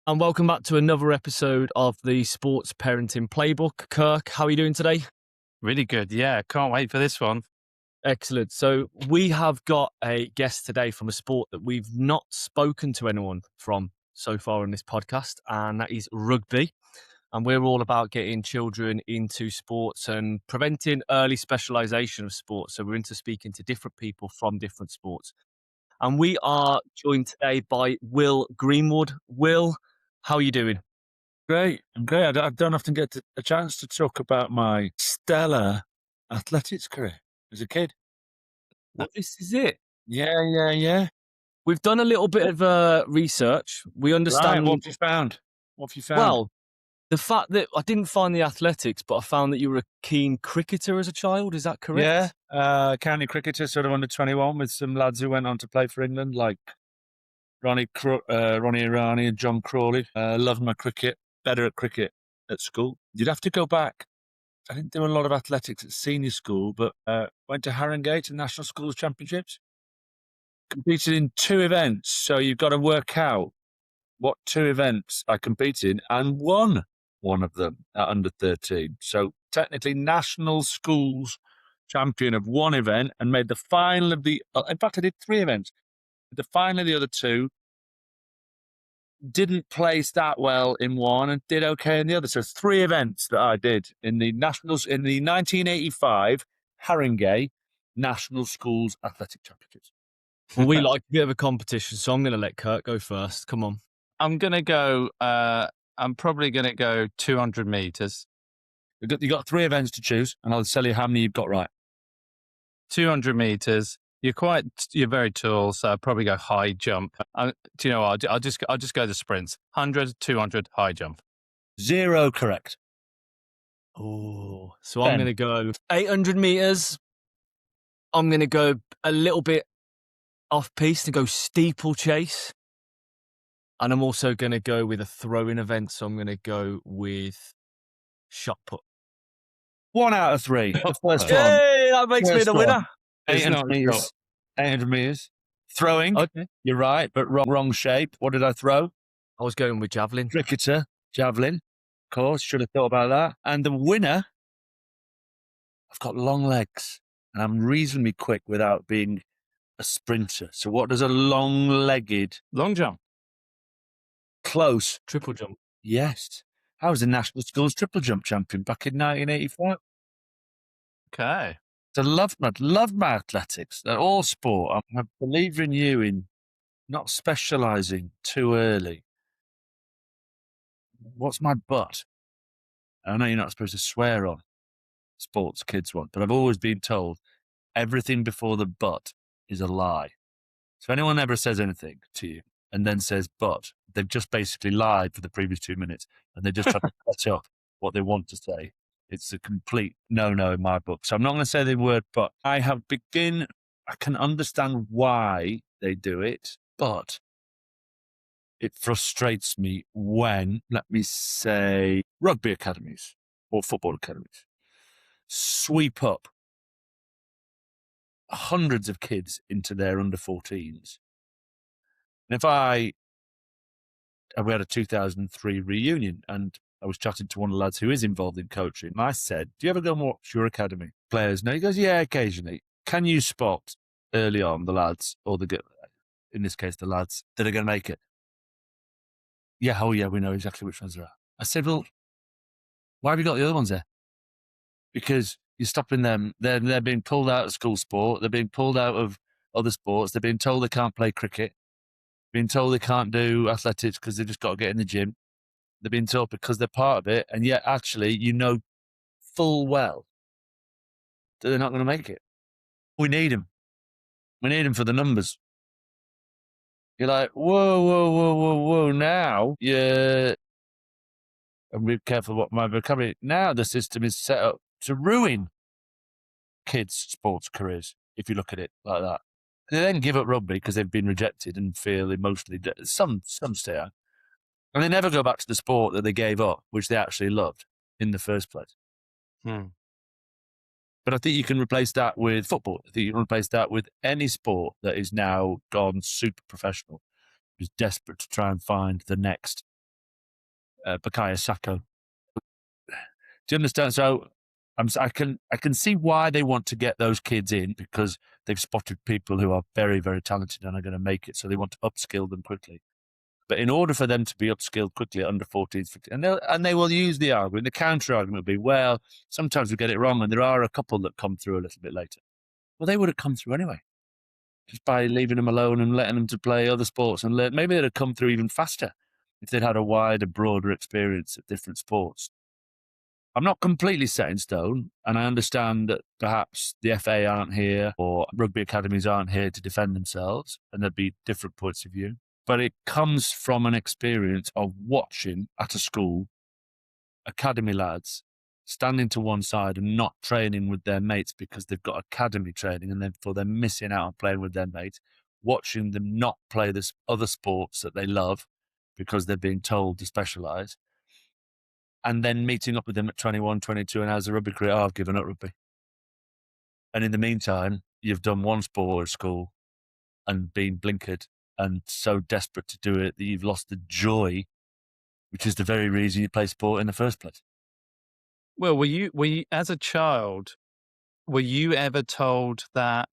And welcome back to another episode of the Sports Parenting Playbook. Kirk, how are you doing today? Really good. Yeah, can't wait for this one. Excellent. So we have got a guest today from a sport that we've not spoken to anyone from so far in this podcast, and that is rugby. And we're all about getting children into sports and preventing early specialisation of sports. So we're into speaking to different people from different sports. And we are joined today by Will Greenwood. Will, how are you doing? Great. I'm great. I don't often get a chance to talk about my stellar athletics career as a kid. Well, this is it. Yeah. We've done a little bit of research. We Right, understand. what have you found? What have you found? Well, the fact that I didn't find the athletics, but I found that you were a keen cricketer as a child. Is that correct? Yeah. County cricketer, sort of under 21, with some lads who went on to play for England, like Ronnie Irani and John Crawley. Loved my cricket. Better at cricket at school. You'd have to go back. I didn't do a lot of athletics at senior school, but went to Harringay to National Schools Championships. Competed in 2 events, so you've got to work out what 2 events I competed in and won one of them at under 13. So technically National Schools champion of 1 event and made the final of in fact, I did 3 events. The final of the other 2, didn't place that well in 1 and did okay in the other. So 3 events that I did in the Nationals in the 1985 Harringay National Schools Athletic Championships. Well, we like a bit of a competition, so I'm going to let Kirk go first. Come on. I'm probably going to go 200 meters. You've got 3 events to choose, and I'll tell you how many you've got right. 200 meters. You're very tall, so I'll probably go high jump. Do you know what? I'll just go the sprints. 100, 200, high jump. 0 correct. Oh, so I'm going to go 800 meters. I'm going to go a little bit off piste and go steeplechase. And I'm also going to go with a throw-in event, so I'm going to go with shot put. 1 out of 3. The first one. Yay, that makes me the winner. 800 meters. 800 meters. Throwing. Okay. You're right, but wrong shape. What did I throw? I was going with javelin. Cricketer. Javelin. Of course. Should have thought about that. And the winner, I've got long legs and I'm reasonably quick without being a sprinter. So what does a long-legged... Long jump. Close. Triple jump. Yes. I was a National Schools triple jump champion back in 1985. Okay. So I loved my athletics. They're all sport. I'm a believer in you in not specialising too early. What's my but? I know you're not supposed to swear on sports kids one, but I've always been told everything before the but is a lie. So if anyone ever says anything to you and then says but, they've just basically lied for the previous 2 minutes and they just try to cut off what they want to say. It's a complete no-no in my book. So I'm not going to say the word but. I can understand why they do it, but it frustrates me when, let me say, rugby academies or football academies sweep up hundreds of kids into their under 14s. And we had a 2003 reunion and I was chatting to one of the lads who is involved in coaching. And I said, do you ever go and watch your academy players? And he goes, yeah, occasionally. Can you spot early on the lads in this case, the lads that are going to make it? Yeah. Oh yeah. We know exactly which ones there are. I said, well, why have you got the other ones there? Because you're stopping them. They're being pulled out of school sport. They're being pulled out of other sports. They're being told they can't play cricket. Being told they can't do athletics because they've just got to get in the gym. They're being told because they're part of it. And yet actually, you know full well that they're not going to make it. We need them. We need them for the numbers. You're like, whoa, now. Yeah. And be careful what my vocabulary. Now the system is set up to ruin kids' sports careers, if you look at it like that. They then give up rugby because they've been rejected and feel emotionally some stay out. And they never go back to the sport that they gave up, which they actually loved in the first place. But I think you can replace that with football. I think you can replace that with any sport that is now gone super professional, who's desperate to try and find the next Bukayo Saka. Do you understand? So I can see why they want to get those kids in, because they've spotted people who are very, very talented and are going to make it. So they want to upskill them quickly. But in order for them to be upskilled quickly at under 14s, 15, and they will use the argument, the counter argument will be, well, sometimes we get it wrong, and there are a couple that come through a little bit later. Well, they would have come through anyway, just by leaving them alone and letting them to play other sports, and maybe they'd have come through even faster if they'd had a wider, broader experience of different sports. I'm not completely set in stone, and I understand that perhaps the FA aren't here or rugby academies aren't here to defend themselves, and there'd be different points of view. But it comes from an experience of watching at a school academy lads standing to one side and not training with their mates because they've got academy training, and therefore they're missing out on playing with their mates, watching them not play this other sports that they love because they're being told to specialise, and then meeting up with them at 21, 22 and has a rugby career. Oh, I've given up rugby. And in the meantime, you've done one sport at school and been blinkered and so desperate to do it that you've lost the joy, which is the very reason you play sport in the first place. Well, were you as a child, were you ever told that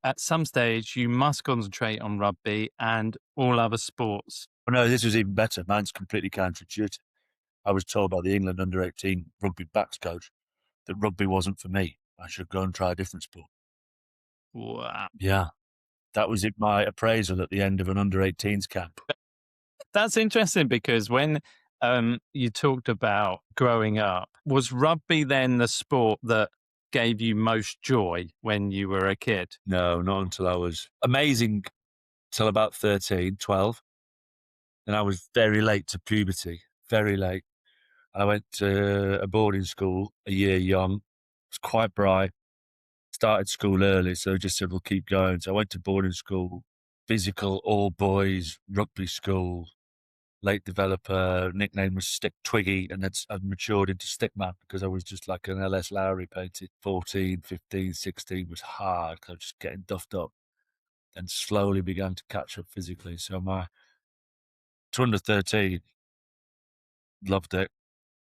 at some stage, you must concentrate on rugby and all other sports? Well, no, this was even better. Mine's completely counterintuitive. I was told by the England under-18 rugby backs coach that rugby wasn't for me. I should go and try a different sport. Wow. Yeah. That was my appraisal at the end of an under-18s camp. That's interesting, because when you talked about growing up, was rugby then the sport that gave you most joy when you were a kid? No, not until I was amazing till about 13, 12. And I was very late to puberty, very late. I went to a boarding school a year young. Was quite bright. Started school early, so just said, we'll keep going. So I went to boarding school, physical, all boys, rugby school, late developer, nickname was Stick Twiggy, and I'd matured into Stickman because I was just like an LS Lowry painted. 14, 15, 16 was hard because I was just getting duffed up, and slowly began to catch up physically. So my to under 13, loved it.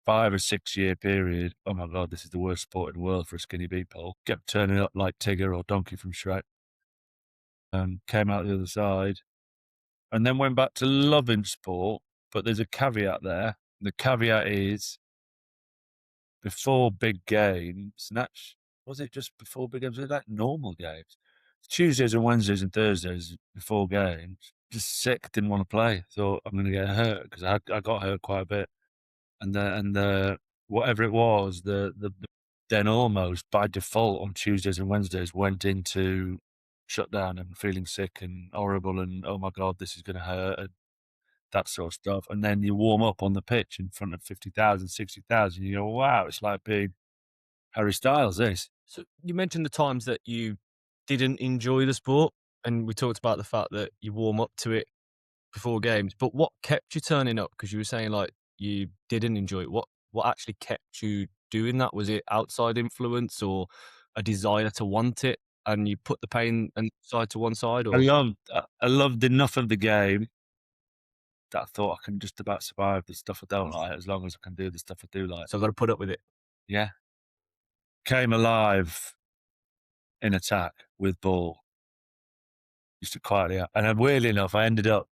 5 or 6 year period, oh my God, this is the worst sport in the world for a skinny beeple. Kept turning up like Tigger or Donkey from Shrek. Came out the other side, and then went back to loving sport. But there's a caveat there. The caveat is before big games, and that's, was it just before big games? Was it like normal games? Tuesdays and Wednesdays and Thursdays before games, just sick, didn't want to play. Thought I'm going to get hurt, because I got hurt quite a bit. And whatever it was, the then almost by default on Tuesdays and Wednesdays went into shutdown and feeling sick and horrible and, oh my God, this is going to hurt, and that sort of stuff. And then you warm up on the pitch in front of 50,000, 60,000. You go, wow, it's like being Harry Styles, this. So you mentioned the times that you didn't enjoy the sport, and we talked about the fact that you warm up to it before games. But what kept you turning up? Because you were saying like you didn't enjoy it. What actually kept you doing that? Was it outside influence or a desire to want it, and you put the pain and side to one side? Or I loved enough of the game that I thought I can just about survive the stuff I don't like as long as I can do the stuff I do like. so I've got to put up with it. Yeah. Came alive in attack with ball. Used to quietly out. And weirdly enough, I ended up,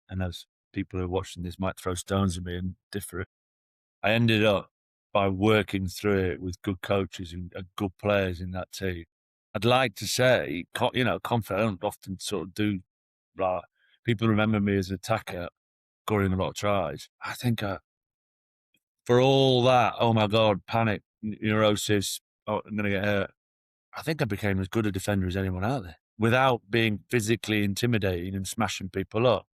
and those people who are watching this might throw stones at me and differ, I ended up by working through it with good coaches and good players in that team. I'd like to say, confident. I don't often sort of do, blah. People remember me as an attacker, scoring a lot of tries. I think for all that, oh my God, panic, neurosis, oh, I'm going to get hurt. I think I became as good a defender as anyone out there without being physically intimidating and smashing people up.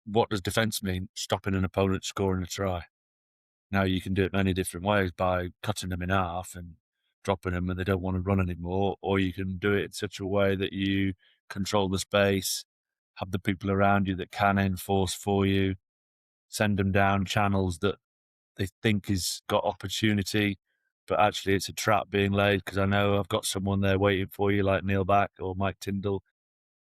What does defence mean? Stopping an opponent scoring a try. Now you can do it many different ways, by cutting them in half and dropping them and they don't want to run anymore, or you can do it in such a way that you control the space, have the people around you that can enforce for you, send them down channels that they think has got opportunity, but actually it's a trap being laid because I know I've got someone there waiting for you, like Neil Back or Mike Tyndall.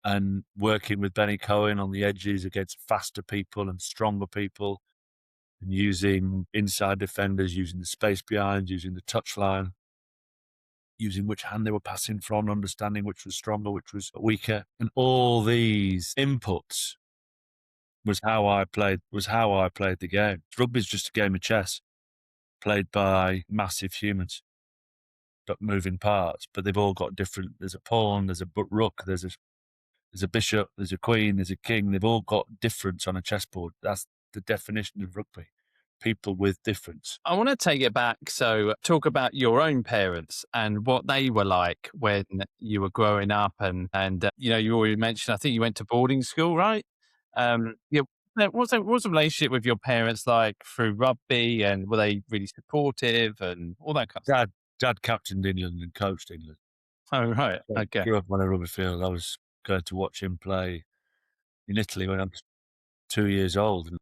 and working with Benny Cohen on the edges against faster people and stronger people, and using inside defenders, using the space behind, using the touchline, using which hand they were passing from, understanding which was stronger, which was weaker. And all these inputs was how I played the game. Rugby's just a game of chess played by massive humans, but moving parts, but they've all got different. There's a pawn, there's a rook, there's a bishop, there's a queen, there's a king. They've all got difference on a chessboard. That's the definition of rugby. People with difference. I want to take it back. So talk about your own parents and what they were like when you were growing up. And you already mentioned, I think you went to boarding school, right? Yeah. What was the relationship with your parents like through rugby, and were they really supportive and all that kind of stuff? Dad captained England and coached England. Oh, right. So Okay. grew up on a rugby field. I was going to watch him play in Italy when I was 2 years old. And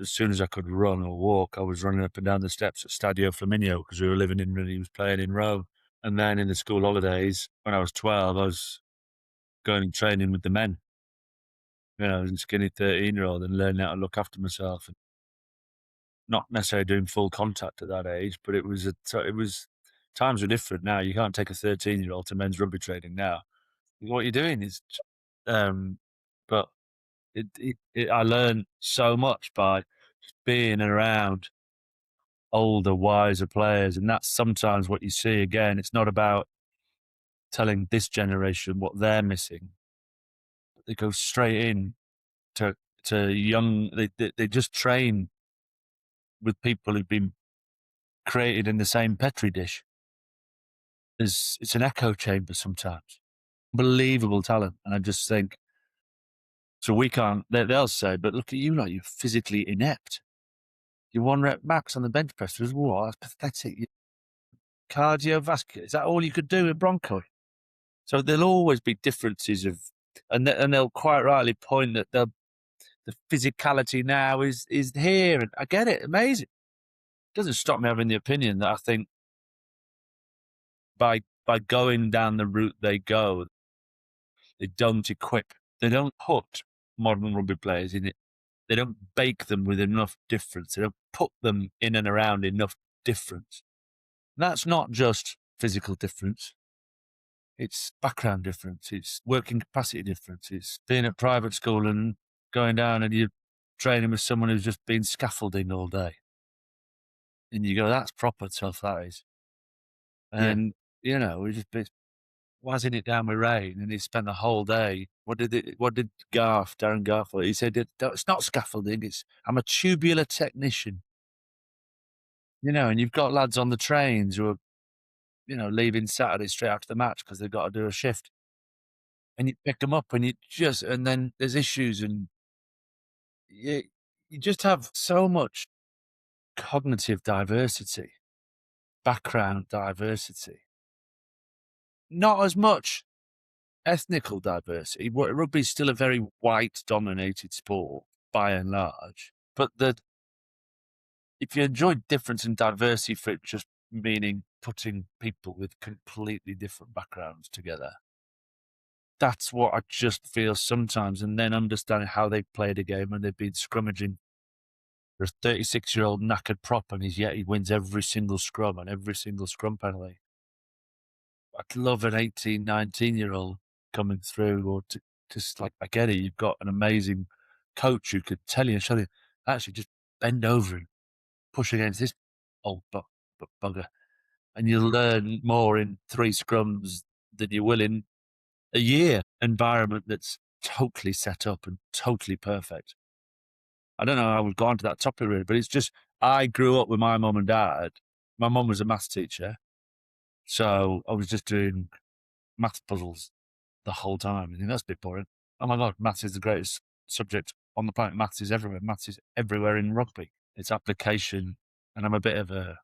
as soon as I could run or walk, I was running up and down the steps at Stadio Flaminio because we were living in, he was playing in Rome. And then in the school holidays, when I was 12, I was going and training with the men. I was a skinny 13-year-old and learning how to look after myself. And not necessarily doing full contact at that age, but it was times were different now. You can't take a 13-year-old to men's rugby training now. What you're doing is, but I learned so much by being around older, wiser players, and that's sometimes what you see. Again, it's not about telling this generation what they're missing. They go straight in to young. They just train with people who've been created in the same petri dish. It's an echo chamber sometimes. Unbelievable talent, and I just think. So we can't. They'll say, "But look at you, like you're physically inept. You're 1 rep max on the bench press. What? That's pathetic. Cardiovascular. Is that all you could do in Bronco?" So there'll always be differences of, and they'll quite rightly point that the physicality now is here, and I get it, amazing. It doesn't stop me having the opinion that I think by going down the route they go, they don't equip, they don't put modern rugby players in it. They don't bake them with enough difference. They don't put them in and around enough difference. That's not just physical difference. It's background difference. It's working capacity difference. It's being at private school and going down and you're training with someone who's just been scaffolding all day. And you go, that's proper tough, that is. And, we just been wazzing it down with rain, and he spent the whole day. What did Darren Garth, he said, it's not scaffolding, I'm a tubular technician. And you've got lads on the trains who are, leaving Saturday straight after the match because they've got to do a shift. And you pick them up and and then there's issues, and you just have so much cognitive diversity, background diversity, not as much ethnical diversity. Rugby's still a very white-dominated sport by and large, but if you enjoy difference and diversity for it just meaning putting people with completely different backgrounds together, that's what I just feel sometimes. And then understanding how they've played a game and they've been scrummaging. There's a 36-year-old knackered prop, and yet he wins every single scrum and every single scrum penalty. I'd love an 18, 19-year-old coming through, or just like, I get it, you've got an amazing coach who could tell you and show you, actually just bend over and push against this old bugger. And you'll learn more in 3 scrums than you will in a year environment that's totally set up and totally perfect. I don't know how we've gone to that topic really, but it's just, I grew up with my mum and dad. My mum was a maths teacher, so I was just doing maths puzzles the whole time. I think that's a bit boring. Oh my God, maths is the greatest subject on the planet. Maths is everywhere. Maths is everywhere in rugby. It's application, and I'm a bit of a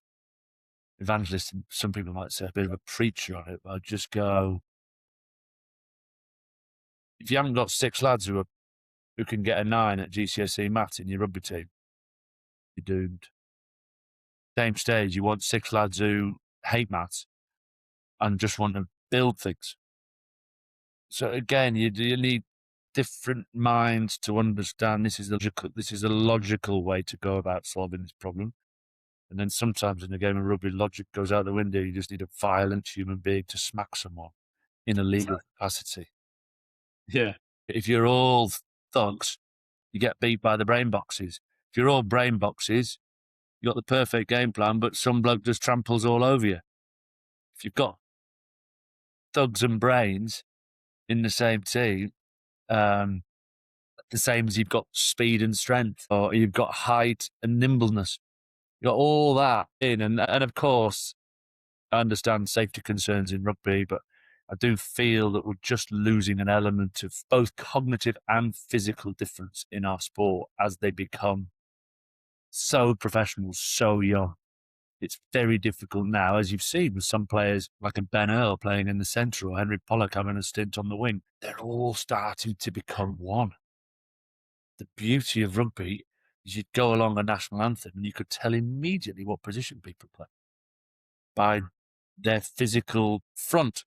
evangelist, and some people might say a bit of a preacher on it, but I just go, if you haven't got 6 lads who can get a 9 at GCSE maths in your rugby team, you're doomed. Same stage, you want 6 lads who hate maths and just want to build things. So again, you need different minds to understand this is a logical way to go about solving this problem. And then sometimes in the game of rugby, logic goes out the window. You just need a violent human being to smack someone in a legal capacity. Yeah. If you're all thugs, you get beat by the brain boxes. If you're all brain boxes, you got the perfect game plan, but some bloke just tramples all over you. If you've got thugs and brains in the same team, the same as you've got speed and strength, or you've got height and nimbleness. You've got all that in. And of course, I understand safety concerns in rugby, but I do feel that we're just losing an element of both cognitive and physical difference in our sport as they become so professional, so young. It's very difficult now, as you've seen with some players like a Ben Earl playing in the centre or Henry Pollock having a stint on the wing. They're all starting to become one. The beauty of rugby is you'd go along a national anthem and you could tell immediately what position people play by their physical front.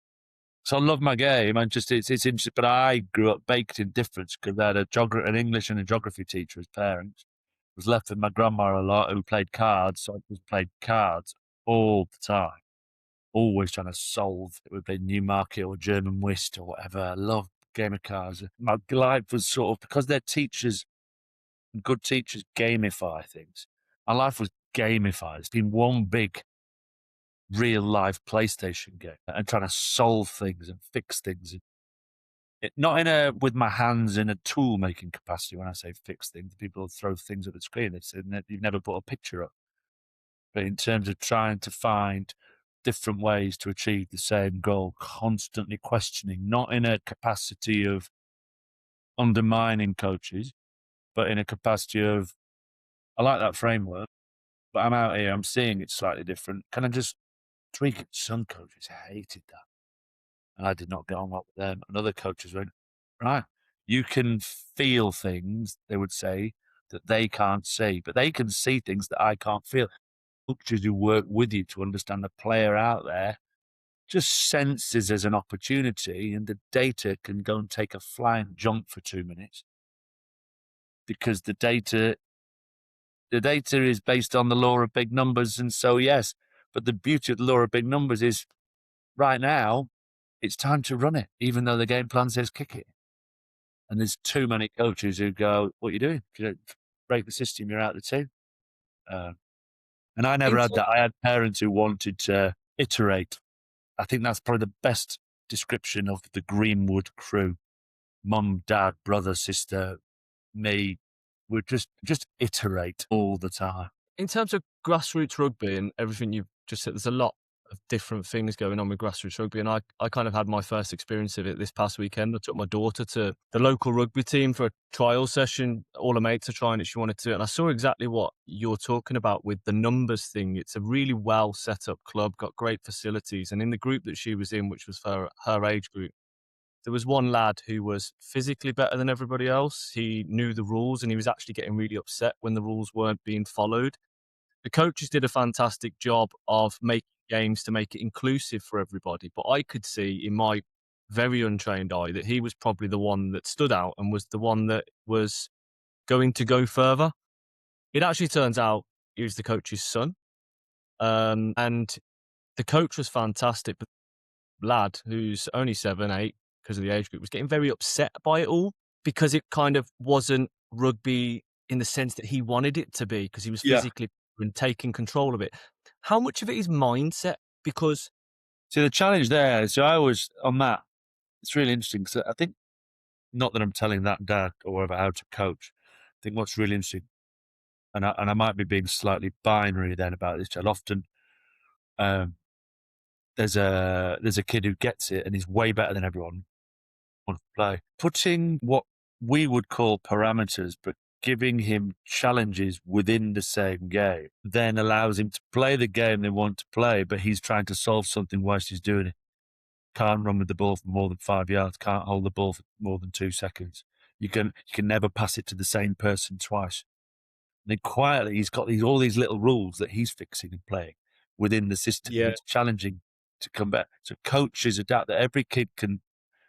So I love my game. And just it's interesting, but I grew up baked in difference because I had an English and a geography teacher as parents. I was left with my grandma a lot who played cards, so I just played cards all the time. Always trying to solve. We played Newmarket or German whist or whatever. I loved game of cards. My life was sort of, because they're teachers, good teachers gamify things. My life was gamified. It's been one big real life PlayStation game and trying to solve things and fix things. Not with my hands in a tool making capacity. When I say fix things, people throw things at the screen. They say you've never put a picture up. But in terms of trying to find different ways to achieve the same goal, constantly questioning, not in a capacity of undermining coaches, but in a capacity of, I like that framework, but I'm out here, I'm seeing it slightly different. Can I just tweak it? Some coaches hated that. And I did not get on well with them. And other coaches went, right, you can feel things, they would say, that they can't see, but they can see things that I can't feel. Coaches who work with you to understand the player out there just senses as an opportunity, and the data can go and take a flying jump for 2 minutes because the data is based on the law of big numbers. And so, yes, but the beauty of the law of big numbers is right now, it's time to run it, even though the game plan says kick it. And there's too many coaches who go, what are you doing? If you don't break the system, you're out of the team. And I never had that. I had parents who wanted to iterate. I think that's probably the best description of the Greenwood crew. Mum, dad, brother, sister, me. We're just iterate all the time. In terms of grassroots rugby and everything you've just said, there's a lot of different things going on with grassroots rugby. And I kind of had my first experience of it this past weekend. I took my daughter to the local rugby team for a trial session. All her mates are trying it. She wanted to. And I saw exactly what you're talking about with the numbers thing. It's a really well set up club, got great facilities. And in the group that she was in, which was for her age group, there was one lad who was physically better than everybody else. He knew the rules and he was actually getting really upset when the rules weren't being followed. The coaches did a fantastic job of making games to make it inclusive for everybody. But I could see in my very untrained eye that he was probably the one that stood out and was the one that was going to go further. It actually turns out he was the coach's son. And the coach was fantastic. But the lad, who's only 7, 8, because of the age group, was getting very upset by it all because it kind of wasn't rugby in the sense that he wanted it to be, because he was physically and taking control of it. How much of it is mindset? Because see, the challenge there, so I was on that, it's really interesting because I think, not that I'm telling that dad or whatever how to coach, I think what's really interesting, and I might be being slightly binary then about this child. Often there's a kid who gets it and is way better than everyone wants to play. Putting what we would call parameters, but giving him challenges within the same game then allows him to play the game they want to play, but he's trying to solve something whilst he's doing it. Can't run with the ball for more than 5 yards, can't hold the ball for more than 2 seconds. You can never pass it to the same person twice. And then quietly, he's got all these little rules that he's fixing and playing within the system. Yeah. It's challenging to come back. So coaches adapt that every kid can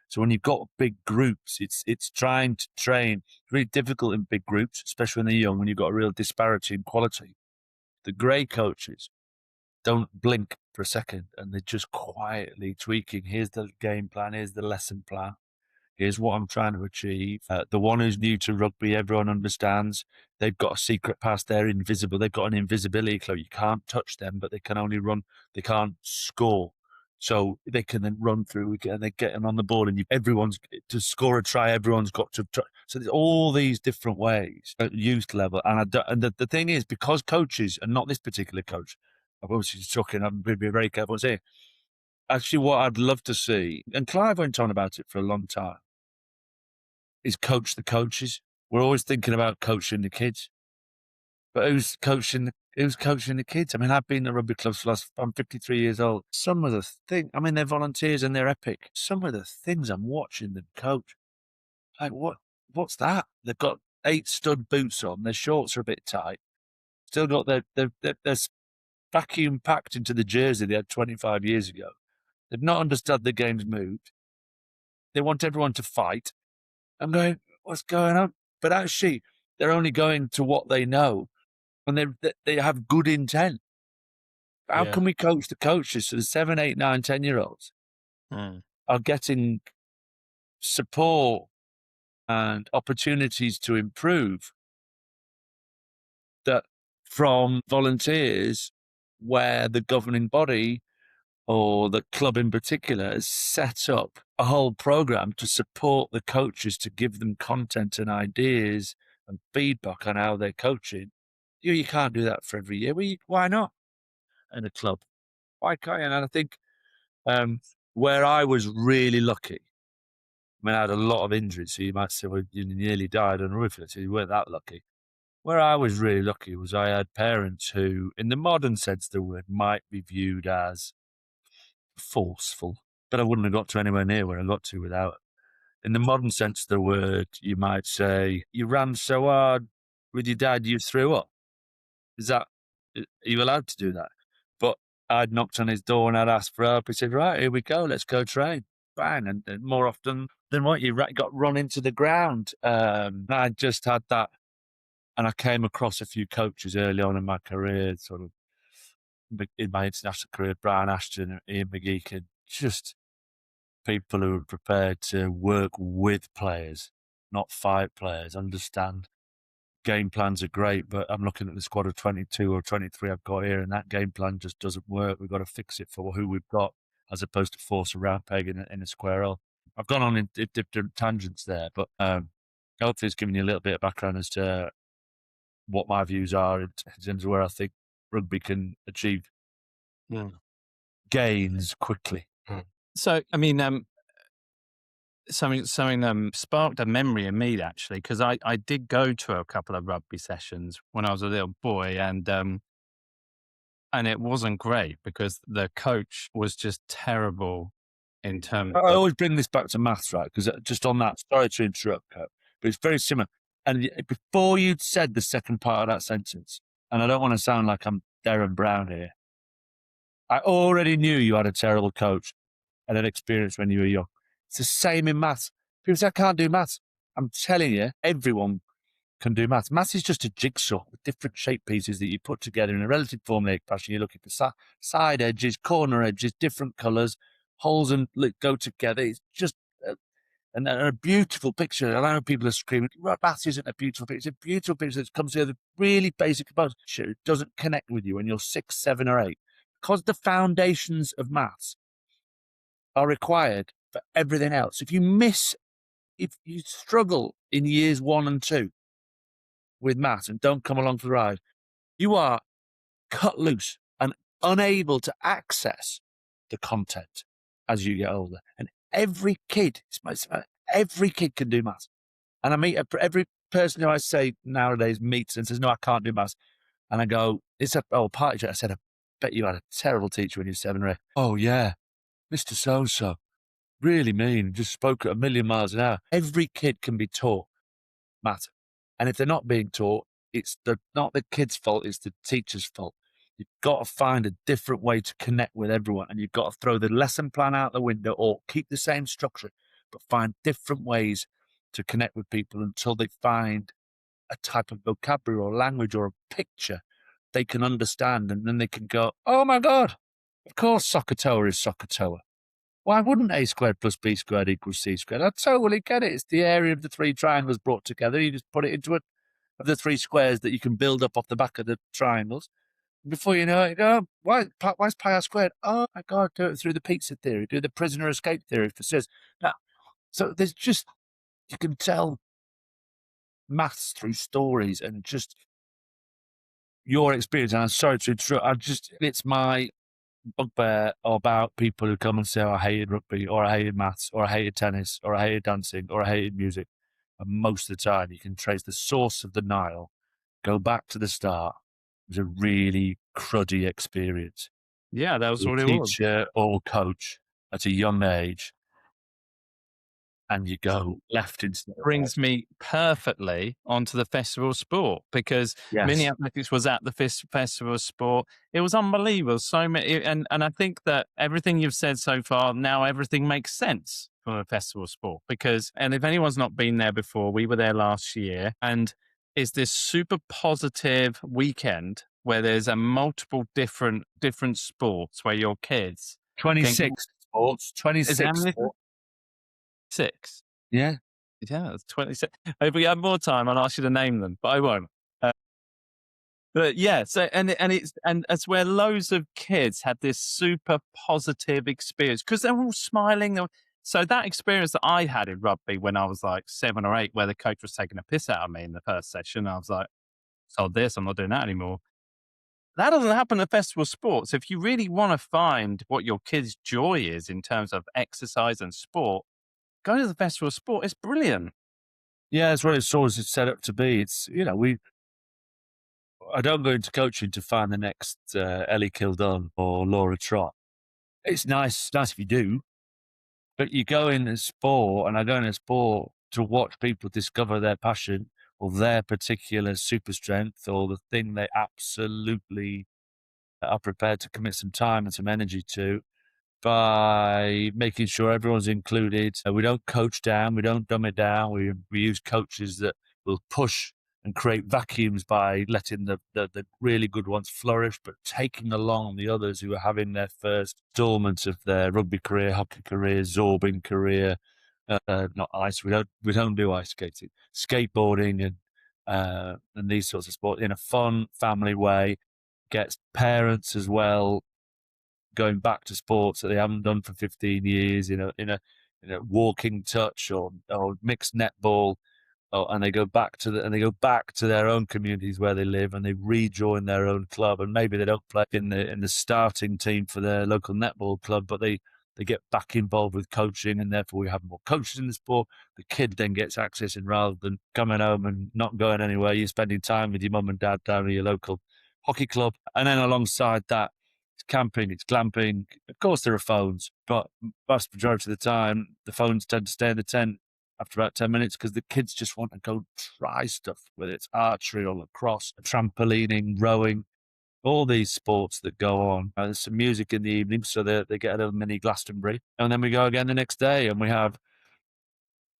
So when you've got big groups, it's trying to train. It's really difficult in big groups, especially when they're young, when you've got a real disparity in quality. The grey coaches don't blink for a second, and they're just quietly tweaking. Here's the game plan. Here's the lesson plan. Here's what I'm trying to achieve. The one who's new to rugby, everyone understands. They've got a secret pass. They're invisible. They've got an invisibility cloak. You can't touch them, but they can only run. They can't score. So they can then run through and they get them on the ball. And everyone's to score a try. Everyone's got to. So there's all these different ways at youth level. And the thing is, because coaches, and not this particular coach, I'm obviously talking. I'm going to be very careful saying. Actually, what I'd love to see, and Clive went on about it for a long time, is coach the coaches. We're always thinking about coaching the kids, but who's coaching the kids? I mean, I've been at rugby clubs for I'm 53 years old. Some of the things, I mean, they're volunteers and they're epic. Some of the things I'm watching them coach, like what's that? They've got 8 stud boots on. Their shorts are a bit tight. Still got their vacuum packed into the jersey they had 25 years ago. They've not understood the game's moved. They want everyone to fight. I'm going, what's going on? But actually, they're only going to what they know, and they have good intent. How can we coach the coaches so the 7, 8, 9, 10-year-olds are getting support and opportunities to improve that from volunteers where the governing body or the club in particular has set up a whole program to support the coaches, to give them content and ideas and feedback on how they're coaching. You can't do that for every year. Why not? In a club, why can't you? And I think where I was really lucky, I mean, I had a lot of injuries, so you might say, well, you nearly died on a roof, so you weren't that lucky. Where I was really lucky was I had parents who, in the modern sense of the word, might be viewed as forceful, but I wouldn't have got to anywhere near where I got to without it. In the modern sense of the word, you might say, you ran so hard with your dad, you threw up. Are you allowed to do that? But I'd knocked on his door and I'd asked for help. He said, right, here we go, let's go train. Bang. And more often than what, you got run into the ground. I just had that. And I came across a few coaches early on in my career, sort of in my international career, Brian Ashton, Ian McGeechan, just people who are prepared to work with players, not fight players, understand. Game plans are great, but I'm looking at the squad of 22 or 23 I've got here, and that game plan just doesn't work. We've got to fix it for who we've got, as opposed to force a round peg in a square hole. I've gone on in different tangents there, but hopefully it's given you a little bit of background as to what my views are in terms of where I think rugby can achieve gains quickly. So, I mean, something sparked a memory in me, actually, because I did go to a couple of rugby sessions when I was a little boy, and it wasn't great because the coach was just terrible in terms I always bring this back to maths, right? Because just on that, sorry to interrupt, Kurt, but it's very similar. And before you'd said the second part of that sentence, and I don't want to sound like I'm Darren Brown here, I already knew you had a terrible coach and an experience when you were young. It's the same in maths. People say, I can't do maths. I'm telling you, everyone can do maths. Maths is just a jigsaw with different shape pieces that you put together in a relative formulaic fashion. You're looking for side edges, corner edges, different colours, holes and go together. It's just a beautiful picture. I know people are screaming, maths isn't a beautiful picture. It's a beautiful picture that comes together really basic components. It doesn't connect with you when you're 6, 7 or 8. Because the foundations of maths are required for everything else. If you struggle in years 1 and 2 with maths and don't come along for the ride, you are cut loose and unable to access the content as you get older. And every kid can do maths. And I meet every person who I say nowadays meets and says, no, I can't do maths. And I go, it's a party joke. I said, I bet you had a terrible teacher when you were 7 or 8. Oh, yeah. Mr. So-and-so. Really mean. Just spoke at a million miles an hour. Every kid can be taught maths. And if they're not being taught, it's not the kid's fault, it's the teacher's fault. You've got to find a different way to connect with everyone, and you've got to throw the lesson plan out the window or keep the same structure, but find different ways to connect with people until they find a type of vocabulary or language or a picture they can understand. And then they can go, oh my God, of course Sokotoa is Sokotoa. Why wouldn't A squared plus B squared equals C squared? I totally get it. It's the area of the three triangles brought together. You just put it into it of the three squares that you can build up off the back of the triangles. Before you know it, you go, why is pi r squared? Oh my God, do it through the pizza theory, do the prisoner escape theory for cis. Now, so there's just, you can tell maths through stories and just your experience. And I'm sorry to interrupt. It's my bugbear about people who come and say, oh, I hated rugby, or I hated maths, or I hated tennis, or I hated dancing, or I hated music. And most of the time, you can trace the source of the Nile, go back to the start. It was a really cruddy experience. Yeah, that was what it was. Teacher or coach at a young age, and you go left instead. Brings me perfectly onto the festival of sport, because Mini Athletics was at the festival of sport. It was unbelievable. So many, and I think that everything you've said so far, now everything makes sense for the festival of sport. Because, and if anyone's not been there before, we were there last year, and it's this super positive weekend where there's a multiple different sports where your kids 26 sports, 26 sports. 6. Yeah. Yeah, it's 26. If we have more time, I'll ask you to name them, but I won't. But yeah, so and it's where loads of kids had this super positive experience because they're all smiling. So that experience that I had in rugby when I was like 7 or 8, where the coach was taking a piss out of me in the first session, I was like, "So this, I'm not doing that anymore." That doesn't happen at Festival of Sports. If you really want to find what your kid's joy is in terms of exercise and sport, go to the Festival of Sport. It's brilliant. Yeah, that's what it's always set up to be. It's, I don't go into coaching to find the next Ellie Kildon or Laura Trott. It's nice if you do, but you go in as sport, and I go in as sport to watch people discover their passion or their particular super strength or the thing they absolutely are prepared to commit some time and some energy to, by making sure everyone's included. We don't coach down, we don't dumb it down. We use coaches that will push and create vacuums by letting the really good ones flourish, but taking along the others who are having their first installment of their rugby career, hockey career, zorbing career. Not ice. We don't do ice skating, skateboarding, and these sorts of sports in a fun family way. Gets parents as well going back to sports that they haven't done for 15 years in a walking touch or mixed netball, and they go back to their own communities where they live, and they rejoin their own club, and maybe they don't play in the starting team for their local netball club, but they get back involved with coaching, and therefore we have more coaches in the sport. The kid then gets access, and rather than coming home and not going anywhere, you're spending time with your mum and dad down at your local hockey club. And then alongside that, it's camping, it's glamping. Of course, there are phones, but vast majority of the time, the phones tend to stay in the tent after about 10 minutes because the kids just want to go try stuff, whether it's archery or lacrosse, trampolining, rowing, all these sports that go on. There's some music in the evening, so they get a little mini Glastonbury. And then we go again the next day, and we have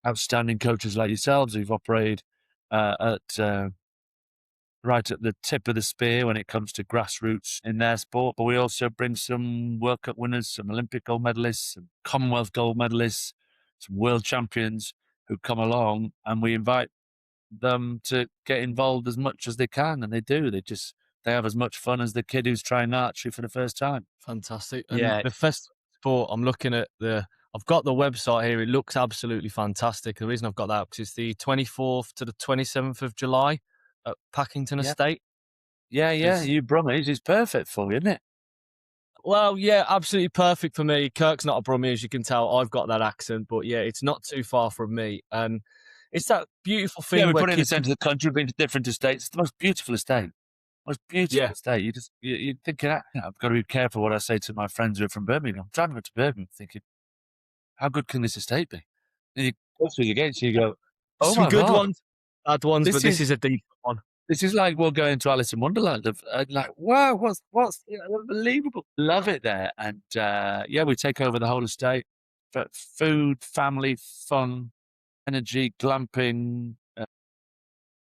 outstanding coaches like yourselves who've operated right at the tip of the spear when it comes to grassroots in their sport. But we also bring some World Cup winners, some Olympic gold medalists, some Commonwealth gold medalists, some world champions who come along, and we invite them to get involved as much as they can. And they do. They have as much fun as the kid who's trying archery for the first time. Fantastic. And the festival sport, I'm looking at I've got the website here. It looks absolutely fantastic. The reason I've got that is the 24th to the 27th of July at Packington Estate. Yeah. You Brummies is perfect for you, isn't it? Well, yeah, absolutely perfect for me. Kirk's not a Brummie, as you can tell. I've got that accent, but yeah, it's not too far from me. And it's that beautiful thing. Yeah, we put it in the centre of the country, we've been to different estates. It's the most beautiful estate. Estate. You're thinking, I've got to be careful what I say to my friends who are from Birmingham. I'm driving up to Birmingham thinking, how good can this estate be? And you go through the gates and you go, oh, some my good God. ones, bad ones, but this is a decent one. This is like we're going to Alice in Wonderland. Like, wow, what's unbelievable. Love it there. And we take over the whole estate. food, family, fun, energy, glamping,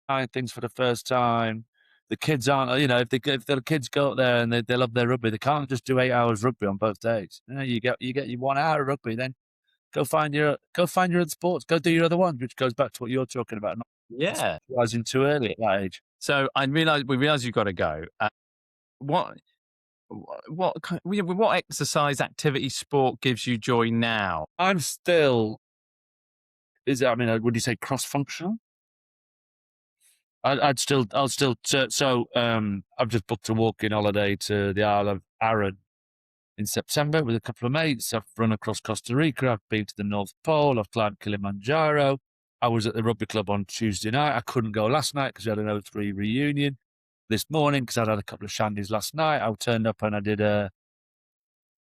trying things for the first time. The kids aren't, if the kids go up there and they love their rugby, they can't just do 8 hours rugby on both days. You get your 1 hour of rugby, then go find your other sports, go do your other ones, which goes back to what you're talking about. Yeah. Rising too early at that age. So we realize you've got to go. What exercise, activity, sport gives you joy now? I'm still, would you say cross-functional? I'll still, I've just booked a walking holiday to the Isle of Arran in September with a couple of mates. I've run across Costa Rica. I've been to the North Pole. I've climbed Kilimanjaro. I was at the rugby club on Tuesday night. I couldn't go last night because we had an 03 reunion. This morning, because I'd had a couple of shandies last night, I turned up and I did an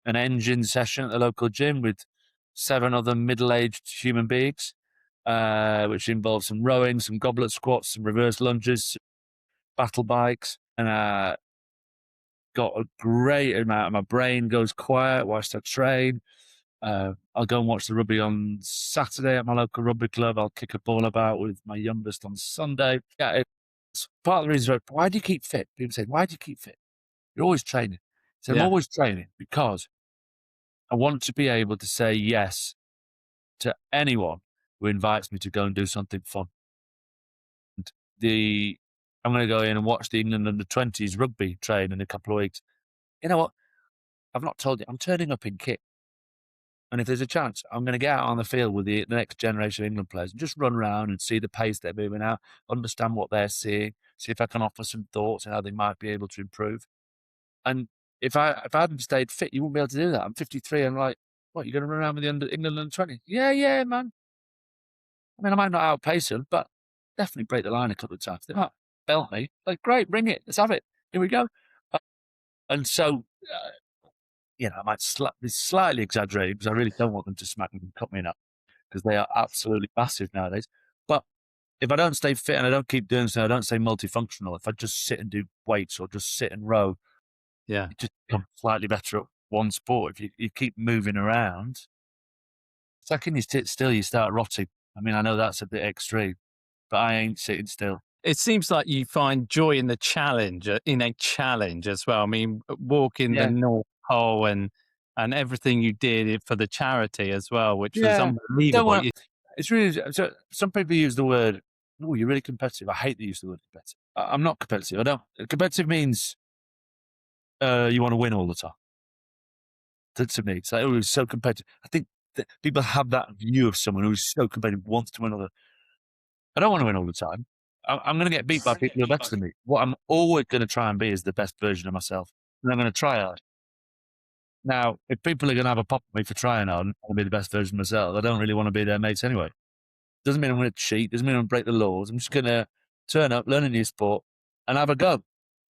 engine session at the local gym with 7 other middle-aged human beings, which involved some rowing, some goblet squats, some reverse lunges, battle bikes, and got a great amount. My brain goes quiet whilst I train. I'll go and watch the rugby on Saturday at my local rugby club. I'll kick a ball about with my youngest on Sunday. Yeah, it's part of the reason. Why do you keep fit? People say, why do you keep fit? You're always training. So I'm always training because I want to be able to say yes to anyone who invites me to go and do something fun. And I'm going to go in and watch the England under-20s rugby train in a couple of weeks. You know what? I've not told you. I'm turning up in kit. And if there's a chance, I'm going to get out on the field with the next generation of England players and just run around and see the pace they're moving out, understand what they're seeing, see if I can offer some thoughts on how they might be able to improve. And if I hadn't stayed fit, you wouldn't be able to do that. I'm 53. I'm like, what, you're going to run around with the England under-20? Yeah, man. I mean, I might not outpace them, but definitely break the line a couple of times. They might belt me. Like, great, bring it. Let's have it. Here we go. And so, I might be slightly exaggerating because I really don't want them to smack me and cut me up because they are absolutely massive nowadays. But if I don't stay fit and I don't keep doing so, I don't stay multifunctional. If I just sit and do weights or just sit and row, you just become slightly better at one sport. If you keep moving around, second you sit still, you start rotting. I mean, I know that's a bit extreme, but I ain't sitting still. It seems like you find joy in the challenge, as well. I mean, walking the North Pole and everything you did for the charity as well, which was unbelievable. It's really, so some people use the word, oh, you're really competitive. I hate the use of the word competitive. I'm not competitive. Competitive means you want to win all the time. To me, it's like, oh, it's so competitive. I think that people have that view of someone who's so competitive, wants to win all the time. I don't want to win all the time. I'm going to get beat by people who are better than me. What I'm always going to try and be is the best version of myself. And I'm going to try hard. Now, if people are going to have a pop at me for trying hard and want to be the best version of myself, I don't really want to be their mates anyway. Doesn't mean I'm going to cheat. Doesn't mean I'm going to break the laws. I'm just going to turn up, learn a new sport, and have a go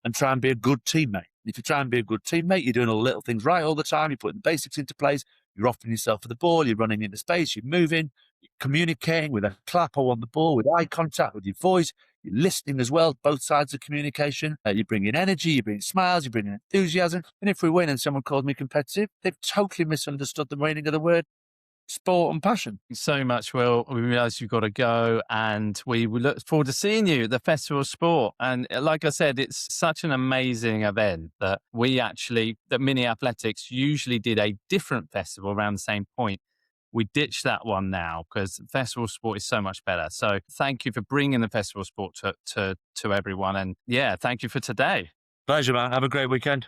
and try and be a good teammate. If you try and be a good teammate, you're doing all the little things right all the time. You're putting the basics into place. You're offering yourself for the ball. You're running into space. You're moving. You're communicating with a clapper on the ball, with eye contact, with your voice. You're listening as well, both sides of communication. You bring in energy, you bring in smiles, you bring in enthusiasm. And if we win and someone calls me competitive, they've totally misunderstood the meaning of the word sport and passion. Thanks so much, Will. We realise you've got to go, and we look forward to seeing you at the Festival of Sport. And like I said, it's such an amazing event that Mini Athletics usually did a different festival around the same point. We ditched that one now because Festival of Sport is so much better. So thank you for bringing the Festival of Sport to everyone. And thank you for today. Pleasure, man. Have a great weekend.